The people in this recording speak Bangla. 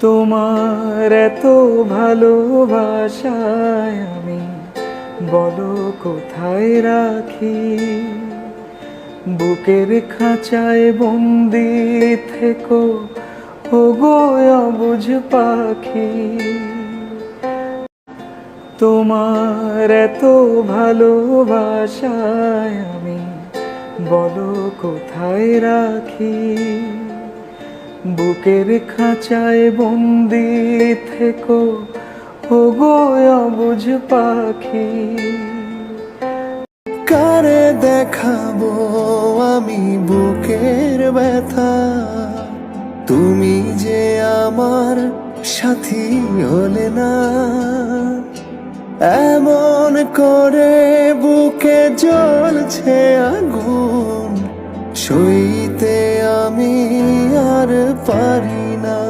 তোমার এত ভালোবাসায় আমি বলো কোথায় রাখি। বুকের খাঁচায় বন্দি থেকো ওগো অবুঝ পাখি। তোমার এত ভালোবাসায় আমি বলো কোথায় রাখি। বুকের খাঁচায় বন্দি থেকো ওগো অবুঝ পাখি। কারে দেখাবো আমি বুকের ব্যথা, তুমি যে আমার সাথী হলে না। এমন করে বুকে জ্বলছে আগুন, সইতে আমি আর পারি না।